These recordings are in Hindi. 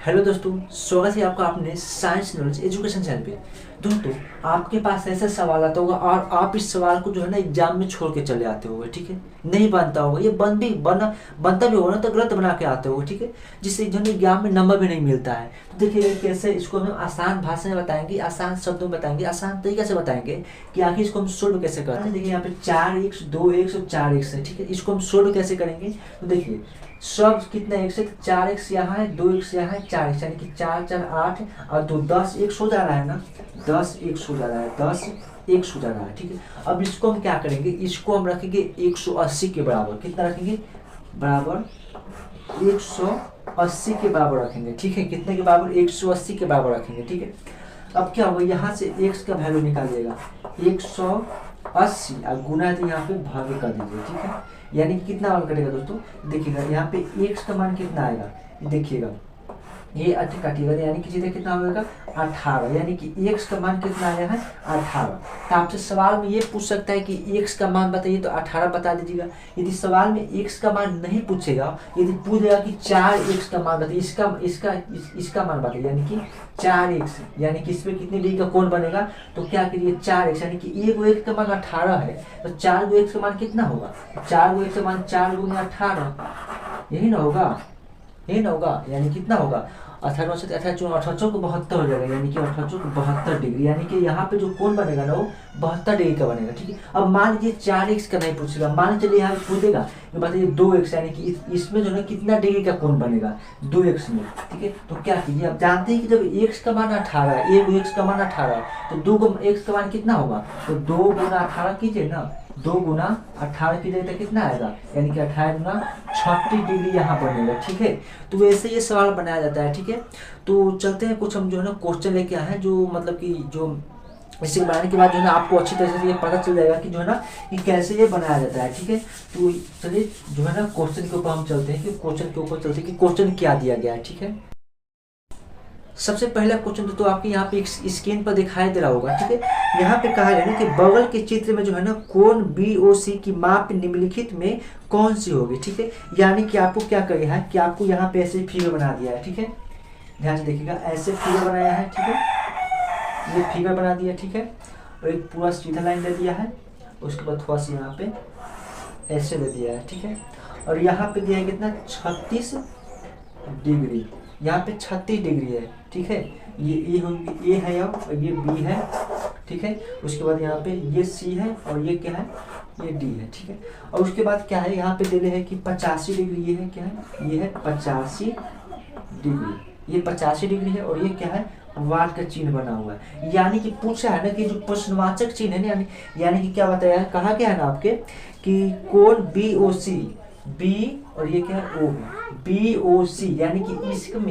हेलो दोस्तों, स्वागत है आपका अपने साइंस नॉलेज एजुकेशन चैनल पे। दोस्तों, आपके पास ऐसा सवाल आता होगा और आप इस सवाल को जो है ना एग्जाम में छोड़ के चले आते होगे, ठीक है। नहीं बनता होगा, ये बनता भी होगा ना तो गलत बना के आते होगे, ठीक है। जिससे जो है एग्जाम में नंबर भी नहीं मिलता है। तो देखिए कैसे इसको हम आसान भाषा में बताएंगे, आसान शब्दों में बताएंगे, आसान तरीके से बताएंगे कि आखिर इसको हम सोल्व कैसे करते हैं। देखिए यहाँ पे 4x 2x और 4x है, ठीक है। इसको हम सोल्व कैसे करेंगे तो देखिए सब कितना x है, 4x यहाँ है, 2x यहाँ है, 4x यानी कि 4 4 8 और 2 10 x हो जा रहा है ना, 10 x हो जा रहा है, 10 x हो जा रहा है, ठीक है। अब इसको हम क्या करेंगे, इसको हम रखेंगे 180 के बराबर। कितना रखेंगे बराबर 180 के बराबर रखेंगे, ठीक है। कितने के बराबर 180 के बराबर रखेंगे, ठीक है। अब क्या होगा, यहाँ से x का वैल्यू निकालिएगा 180 और गुना तो यहाँ पे भागे कर दीजिए, ठीक है। यानी कि कितना मान कटेगा दोस्तों, देखिएगा यहाँ पे x का मान कितना आएगा, देखिएगा ये 8 काटिएगा यानी कि सीधे कितना होगा 18, यानी कि x का मान कितना आया है 18। तो आपसे सवाल में ये पूछ सकता है कि x का मान बताइए, तो 18 बता दीजिएगा। यदि सवाल में x का मान नहीं पूछेगा, यदि पूछेगा कि 4x का मान बताइए, इसका मान बताइए, यानी कि 4x, यानी कि इसमें कितने डिग्री का कोण बनेगा, तो क्या करिए 4x, यानी कि एक x का मान 18 है तो 4 x का मान कितना होगा, 4 x का मान 4 गुना 18, यही ना होगा, यही ना होगा। यानी कितना होगा 18 से 18 को 72 हो जाएगा, यानी कि 18 को 72 डिग्री, यानी कि यहाँ पे जो कोण बनेगा ना वो 72 डिग्री का बनेगा, ठीक है। अब मान लीजिए 4x का नहीं पूछेगा, मान चलिए यहाँ पे पूछेगा तो बताइए 2x, यानी कि इसमें जो है कितना डिग्री का कोण बनेगा 2x में, ठीक है। तो क्या कीजिए, आप जानते हैं कि जब x का मान 18 है, एक x का मान 18 है तो 2 x का मान कितना होगा, तो 2 गुना 18 कीजिए ना, 2 गुना 18 की जगह कितना आएगा, यानी कि 18 गुना 36 डिग्री यहाँ बनेगा, ठीक है। तो वैसे ये सवाल बनाया जाता है, ठीक है। तो चलते हैं कुछ हम जो है ना क्वेश्चन लेके आए हैं, जो मतलब कि जो इसे बनाने के बाद जो है ना आपको अच्छी तरह से ये पता चल जाएगा कि जो है ना कि कैसे ये बनाया जाता है, ठीक है। तो चलिए जो है ना क्वेश्चन के ऊपर हम चलते हैं, कि क्वेश्चन के ऊपर चलते हैं कि क्वेश्चन क्या दिया गया है, ठीक है। सबसे पहला क्वेश्चन तो आपके यहाँ पे एक स्क्रीन पर दिखाई दे रहा होगा, ठीक है। यहाँ पे कहा है ना कि बगल के चित्र में जो है ना कोण BOC की माप निम्नलिखित में कौन सी होगी, ठीक है। यानी कि आपको क्या किया है कि आपको यहाँ पे ऐसे फिगर बना दिया है, ठीक है। ध्यान से देखिएगा, ऐसे फिगर बनाया है, ठीक है। ये फिगर बना दिया, ठीक है। और एक पूरा सीधा लाइन दे दिया है, उसके बाद थोड़ा सा यहाँ पे ऐसे दे दिया है, ठीक है। और यहाँ पे दिया है कितना 36 डिग्री, यहाँ पे 36 डिग्री है, ठीक है। ये है और ये B है, ठीक है। उसके बाद यहाँ पे ये C है और ये क्या है, ये D है, ठीक है। और उसके बाद क्या है, यहाँ पे दे रहे हैं कि 85 डिग्री, ये है क्या है, ये है 85 डिग्री, ये 85 डिग्री है। और ये क्या है, वाट का चिन्ह बना हुआ है। यानी कि पूछा है ना कि जो प्रश्नवाचक चिन्ह है ना, यानी कि क्या बताया है, कहा क्या है ना आपके कि कोण BOC, B और ये क्या है O, BOC, यानी कि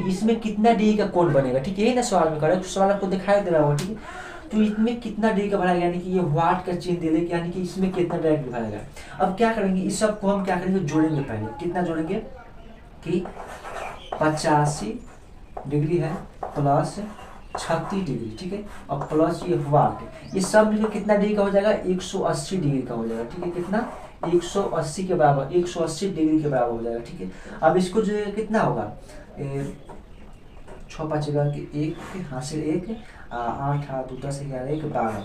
इसमें कितना डिग्री का कोण बनेगा, ठीक है। यही ना सवाल में करें, सवाल आपको दिखाई दे रहा होगा, ठीक है। तो इसमें कितना डिग्री का बढ़ाएगा, यानी कि ये वाट का चिन्ह दे देगा, यानी कि इसमें कितना डायरेक्ट बढ़ाएगा। अब क्या करेंगे, इस सब को हम क्या करेंगे, जोड़ेंगे। पहले कितना जोड़ेंगे कि 85 डिग्री है प्लस 36 डिग्री, ठीक है। और प्लस ये वाट, ये सब मिलकर कितना डिग्री का हो जाएगा, 180 डिग्री का हो जाएगा, ठीक है। कितना 180 के बराबर, 180 डिग्री के बराबर हो जाएगा, ठीक है। अब इसको जो है कितना होगा, 6 5 1 हासिल 1 8 8 2 10 11 1 12,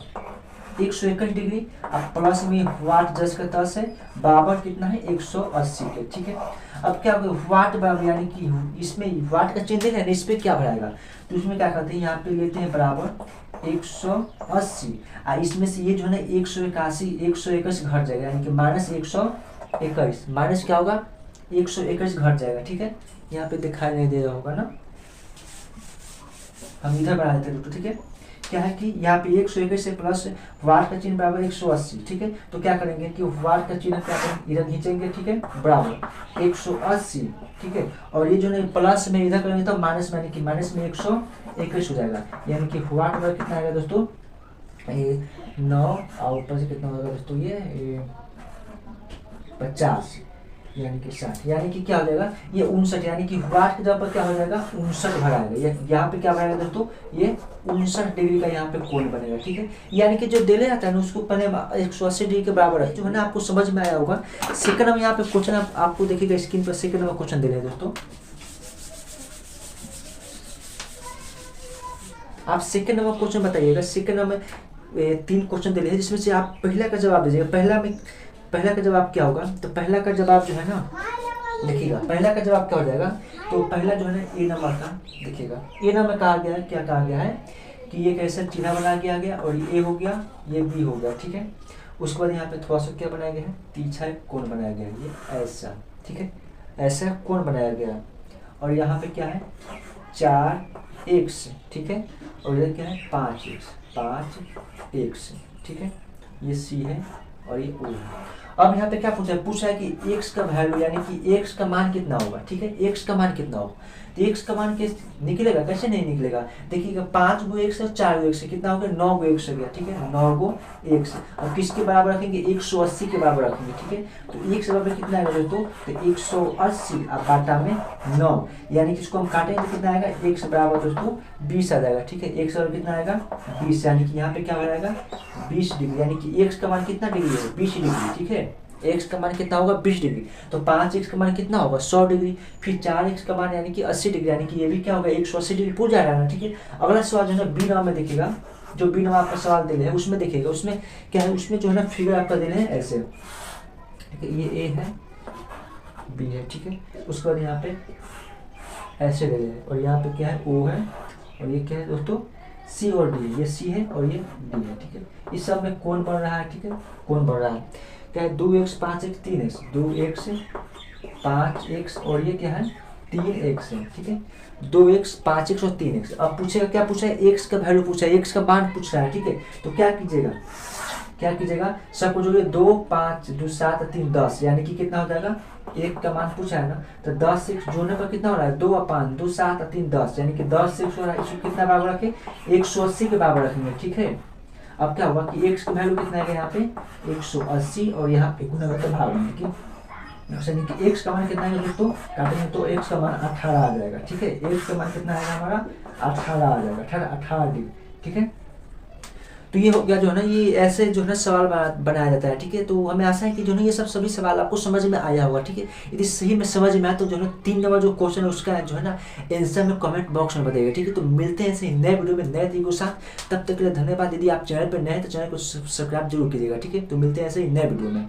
121 डिग्री। अब प्लस में वाट 10 का 10 है, बराबर कितना है 180 के, ठीक है। अब क्या होगा, वाट बराबर, यानी कि इसमें वाट का चिन्ह है ना, इस पर क्या बढ़ाएगा, तो इसमें क्या करते हैं, यहाँ पे लेते हैं बराबर 180, और इसमें से ये जो है ना 181 घट जाएगा, यानी कि -121, माइनस क्या होगा 121 घट जाएगा, ठीक है। यहाँ पे दिखाई नहीं दे रहा होगा ना, हम इधर बढ़ा देते हैं, ठीक है। क्या है कि यहाँ पे 121 से प्लस वाट का चिन्ह बराबर 180, ठीक है। तो क्या करेंगे कि वाट का चिन्ह क्या करेंगे, इधर खींचेंगे, ठीक है, बराबर 180, ठीक है। और ये जो है प्लस में इधर करेंगे तो माइनस में, यानी कि माइनस में 121 हो जाएगा, यानी कि वाट में कितना आएगा दोस्तों, ये 9 और ऊपर से कितना होगा दोस्तों, ये 50, यानी कि 60, यानी कि क्या हो जाएगा ये 59, यानी कि वाट की जगह पर क्या हो जाएगा 59 भराएगा। यहाँ पे क्या भराएगा दोस्तों, ये 59 डिग्री का यहाँ पे कोण बनेगा, ठीक है। यानी कि जो दिले जाता है ना उसको पहले 180 डिग्री के बराबर है, जो है ना आपको समझ में आया होगा। सेकंड में यहाँ पे क्वेश्चन आपको देखिएगा स्क्रीन पर, सेकंड में क्वेश्चन दे रहे हैं दोस्तों। आप सेकंड नंबर क्वेश्चन बताइएगा। सेकंड नंबर 3 क्वेश्चन दे रहे हैं जिसमें से आप पहला का जवाब दीजिएगा। पहला का जवाब क्या होगा, तो पहला का जवाब जो है ना, देखिएगा पहला का जवाब क्या हो जाएगा, तो पहला जो है ना ए नंबर का, देखिएगा ए नंबर कहा गया है, क्या कहा गया है कि एक ऐसा चिन्ह बना दिया गया और ये ए हो गया, ये बी हो गया, ठीक है। उसके बाद यहाँ पे थोड़ा सा क्या बनाया गया है, तिरछा कोण बनाया गया है, ये ऐसा, ठीक है, ऐसा कोण बनाया गया। और यहाँ पे क्या है 4x, ठीक है, और ये क्या है 5x, ठीक है, ये सी है और ये ओ है। अब यहाँ पे क्या पूछा है कि x का वैल्यू यानी कि x का मान कितना होगा, ठीक है, x का मान कितना होगा, तो x का मान कैसे निकलेगा, कैसे नहीं निकलेगा, देखिएगा 5 गो x और 4 गो x कितना हो गया, 9 गो x हो गया, ठीक है, 9 गो x। अब किसके बराबर रखेंगे, 180 के बराबर रखेंगे, ठीक है, तो x बराबर कितना आएगा दोस्तों, तो 180 अब बाटा में 9, यानी कि इसको हम काटेंगे तो कितना आएगा, x बराबर दोस्तों 20 आ जाएगा, ठीक है, x बराबर कितना आएगा 20, यानी कि यहाँ पे क्या हो जाएगा 20 डिग्री, यानी कि x का मान कितना डिग्री है 20 डिग्री, ठीक है, x का मान कितना होगा 20 डिग्री, तो 5x का मान कितना होगा 100 डिग्री, फिर 4x का मान यानी कि 80 डिग्री, यानी कि ये भी क्या होगा 180 डिग्री पूछ जा रहा है ना, ठीक है। अगला सवाल जो है ना बी नंबर में देखिएगा, जो बी नंबर आपका सवाल दे रहे हैं उसमें देखिएगा, उसमें क्या है, उसमें जो है ना फिगर आपका दे रहे हैं ऐसे, ठीक है, ये ए है बी है, ठीक है, उसके बाद यहाँ पे ऐसे दे रहे हैं और यहाँ पे क्या है ओ है और ये क्या है दोस्तों सी और डी है, ये सी है और ये डी है, ठीक है। इस सब में कौन बढ़ रहा है, ठीक है, कौन बढ़ रहा है, क्या है 2x 5x 3x, 2x 5x और ये क्या है 3x है, ठीक है, 2x 5x और 3x। अब पूछेगा क्या पूछा है, x का वैल्यू पूछा है, x का मान पूछ रहा है, ठीक है, तो क्या कीजिएगा सबको जोड़िए, 2 5 2 7 3 10, यानी कि कितना हो जाएगा, एक का मान पूछा है ना, तो 10 से जोड़ने पर कितना हो रहा है 2 और 5 2 7 और 3 10, यानी कि 10 से 100 हो रहा है, इसको कितना बराबर रखें 180 के बराबर रखेंगे, ठीक है। अब क्या होगा कि x का वैल्यू कितना है यहाँ पे 180 और यहाँ पे गुना करके भाग देंगे, ठीक है, यानी कि x का मान कितना है दोस्तों, काटेंगे तो x का मान 18 आ जाएगा, ठीक है, x का मान कितना आएगा हमारा 18 आ जाएगा, 18 डिग्री, ठीक है। तो ये हो गया जो है ना, ये ऐसे जो है ना सवाल बनाया जाता है, ठीक है। तो हमें आशा है कि जो है ना ये सब सभी सवाल आपको समझ में आया होगा, ठीक है। यदि सही में समझ में आया तो जो है ना 3 नंबर जो क्वेश्चन है उसका जो है ना आंसर में कमेंट बॉक्स में बताइएगा, ठीक है। तो मिलते हैं ऐसे नए वीडियो में नए तरीकों के साथ, तब तक के लिए धन्यवाद। यदि आप चैनल पर नए हैं तो चैनल को सब्सक्राइब जरूर कीजिएगा, ठीक है। तो मिलते हैं ऐसे ही नए वीडियो में।